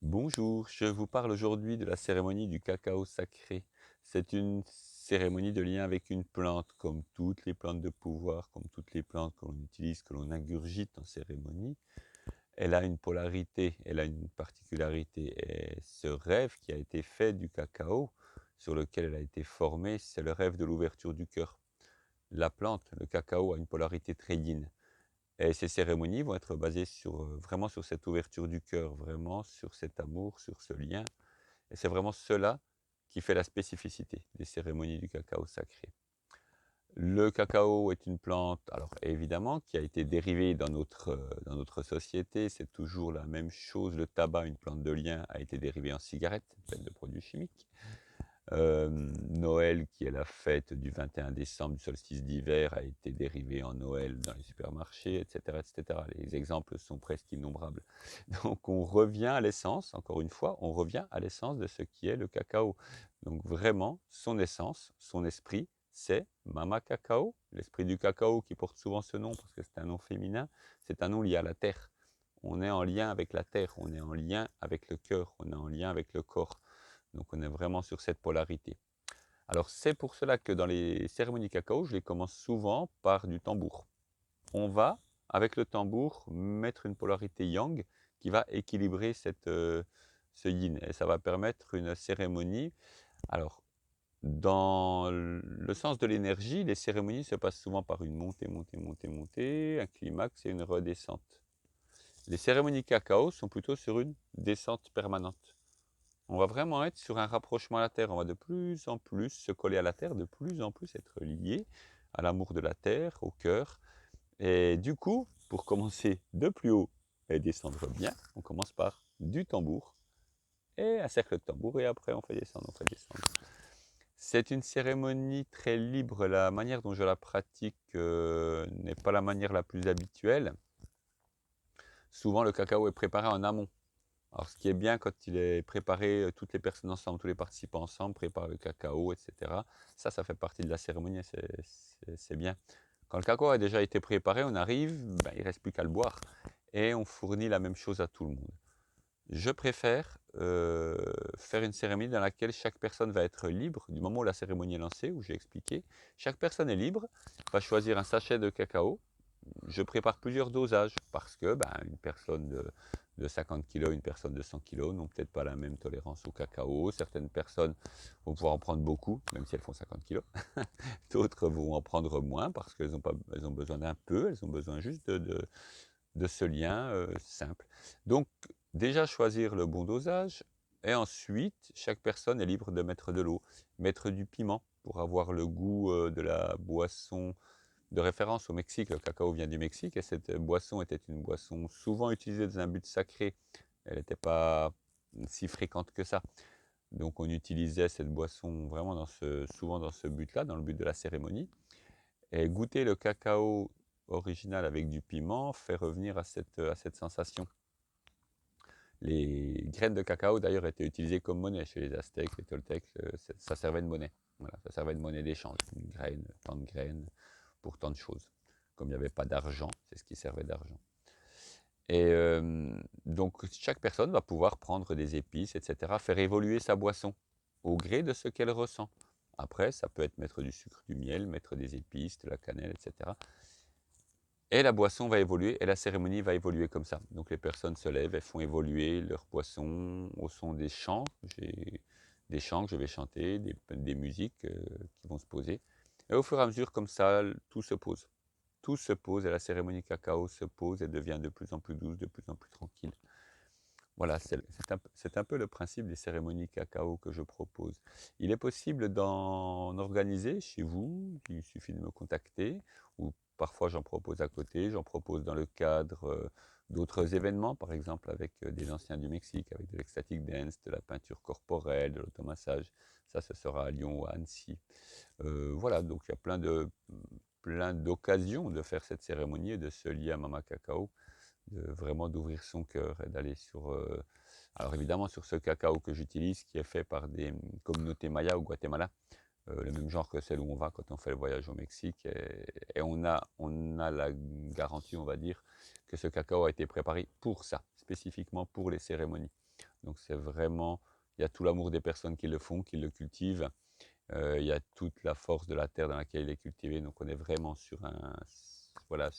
Bonjour, je vous parle aujourd'hui de la cérémonie du cacao sacré. C'est une cérémonie de lien avec une plante, comme toutes les plantes de pouvoir, comme toutes les plantes que l'on utilise, que l'on ingurgite en cérémonie. Elle a une polarité, elle a une particularité. Et ce rêve qui a été fait du cacao, sur lequel elle a été formée, c'est le rêve de l'ouverture du cœur. La plante, le cacao, a une polarité très yin. Et ces cérémonies vont être basées vraiment sur cette ouverture du cœur, vraiment sur cet amour, sur ce lien. Et c'est vraiment cela qui fait la spécificité des cérémonies du cacao sacré. Le cacao est une plante, alors évidemment, qui a été dérivée dans notre société. C'est toujours la même chose. Le tabac, une plante de lien, a été dérivé en cigarette, faite de produits chimiques. Noël, qui est la fête du 21 décembre, du solstice d'hiver, a été dérivé en Noël dans les supermarchés, etc., etc. Les exemples sont presque innombrables. Donc on revient à l'essence, encore une fois, on revient à l'essence de ce qui est le cacao. Donc vraiment, son essence, son esprit, c'est Mama Cacao, l'esprit du cacao qui porte souvent ce nom parce que c'est un nom féminin, c'est un nom lié à la terre. On est en lien avec la terre, on est en lien avec le cœur, on est en lien avec le corps. Donc on est vraiment sur cette polarité. Alors c'est pour cela que dans les cérémonies cacao, je les commence souvent par du tambour. On va, avec le tambour, mettre une polarité yang qui va équilibrer ce yin. Et ça va permettre une cérémonie. Alors, dans le sens de l'énergie, les cérémonies se passent souvent par une montée, montée, montée, montée, un climax et une redescente. Les cérémonies cacao sont plutôt sur une descente permanente. On va vraiment être sur un rapprochement à la terre. On va de plus en plus se coller à la terre, de plus en plus être lié à l'amour de la terre, au cœur. Et du coup, pour commencer de plus haut et descendre bien, on commence par du tambour et un cercle de tambour et après on fait descendre, on fait descendre. C'est une cérémonie très libre. La manière dont je la pratique n'est pas la manière la plus habituelle. Souvent, le cacao est préparé en amont. Alors, ce qui est bien quand il est préparé, toutes les personnes ensemble, tous les participants ensemble préparent le cacao, etc. Ça fait partie de la cérémonie, c'est bien. Quand le cacao a déjà été préparé, on arrive, ben, il ne reste plus qu'à le boire. Et on fournit la même chose à tout le monde. Je préfère faire une cérémonie dans laquelle chaque personne va être libre, du moment où la cérémonie est lancée, où j'ai expliqué. Chaque personne est libre, va choisir un sachet de cacao. Je prépare plusieurs dosages parce que ben, une personne de 50 kg, une personne de 100 kg n'ont peut-être pas la même tolérance au cacao. Certaines personnes vont pouvoir en prendre beaucoup, même si elles font 50 kg. D'autres vont en prendre moins parce qu'elles elles ont besoin d'un peu, elles ont besoin juste de ce lien simple. Donc, déjà choisir le bon dosage et ensuite, chaque personne est libre de mettre de l'eau, mettre du piment pour avoir le goût de la boisson de référence au Mexique. Le cacao vient du Mexique et cette boisson était une boisson souvent utilisée dans un but sacré. Elle n'était pas si fréquente que ça. Donc on utilisait cette boisson vraiment souvent dans ce but-là, dans le but de la cérémonie. Et goûter le cacao original avec du piment fait revenir à cette sensation. Les graines de cacao d'ailleurs étaient utilisées comme monnaie chez les Aztèques, les Toltecs, ça servait de monnaie. Voilà, ça servait de monnaie d'échange. Une graine, tant de graines pour tant de choses. Comme il n'y avait pas d'argent, c'est ce qui servait d'argent. Et donc chaque personne va pouvoir prendre des épices, etc., faire évoluer sa boisson au gré de ce qu'elle ressent. Après, ça peut être mettre du sucre, du miel, mettre des épices, de la cannelle, etc. Et la boisson va évoluer et la cérémonie va évoluer comme ça. Donc les personnes se lèvent et font évoluer leur boisson au son des chants. J'ai des chants que je vais chanter, des musiques qui vont se poser. Et au fur et à mesure, comme ça, tout se pose. Tout se pose et la cérémonie cacao se pose et devient de plus en plus douce, de plus en plus tranquille. Voilà, c'est un peu le principe des cérémonies cacao que je propose. Il est possible d'en organiser chez vous, il suffit de me contacter, ou parfois j'en propose à côté, j'en propose dans le cadre d'autres événements, par exemple avec des anciens du Mexique, avec de l'ecstatic dance, de la peinture corporelle, de l'automassage. Ça, ce sera à Lyon ou à Annecy. Voilà, donc il y a plein d'occasions de faire cette cérémonie et de se lier à Mama Cacao, vraiment d'ouvrir son cœur et d'aller alors évidemment sur ce cacao que j'utilise qui est fait par des communautés mayas au Guatemala, le même genre que celle où on va quand on fait le voyage au Mexique et on a la garantie, on va dire, que ce cacao a été préparé pour ça, spécifiquement pour les cérémonies. Donc c'est vraiment, il y a tout l'amour des personnes qui le font, qui le cultivent. Il y a toute la force de la terre dans laquelle il est cultivé. Donc on est vraiment sur un, voilà,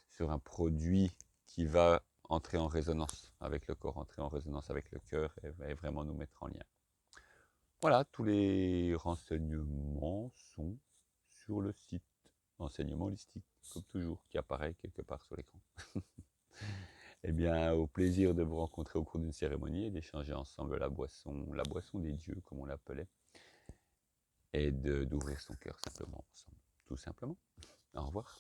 sur un produit qui va entrer en résonance avec le corps, entrer en résonance avec le cœur et vraiment nous mettre en lien. Voilà, tous les renseignements sont sur le site Enseignement holistique, comme toujours, qui apparaît quelque part sur l'écran. Eh bien, au plaisir de vous rencontrer au cours d'une cérémonie et d'échanger ensemble la boisson des dieux, comme on l'appelait, et d'ouvrir son cœur simplement ensemble, tout simplement. Au revoir.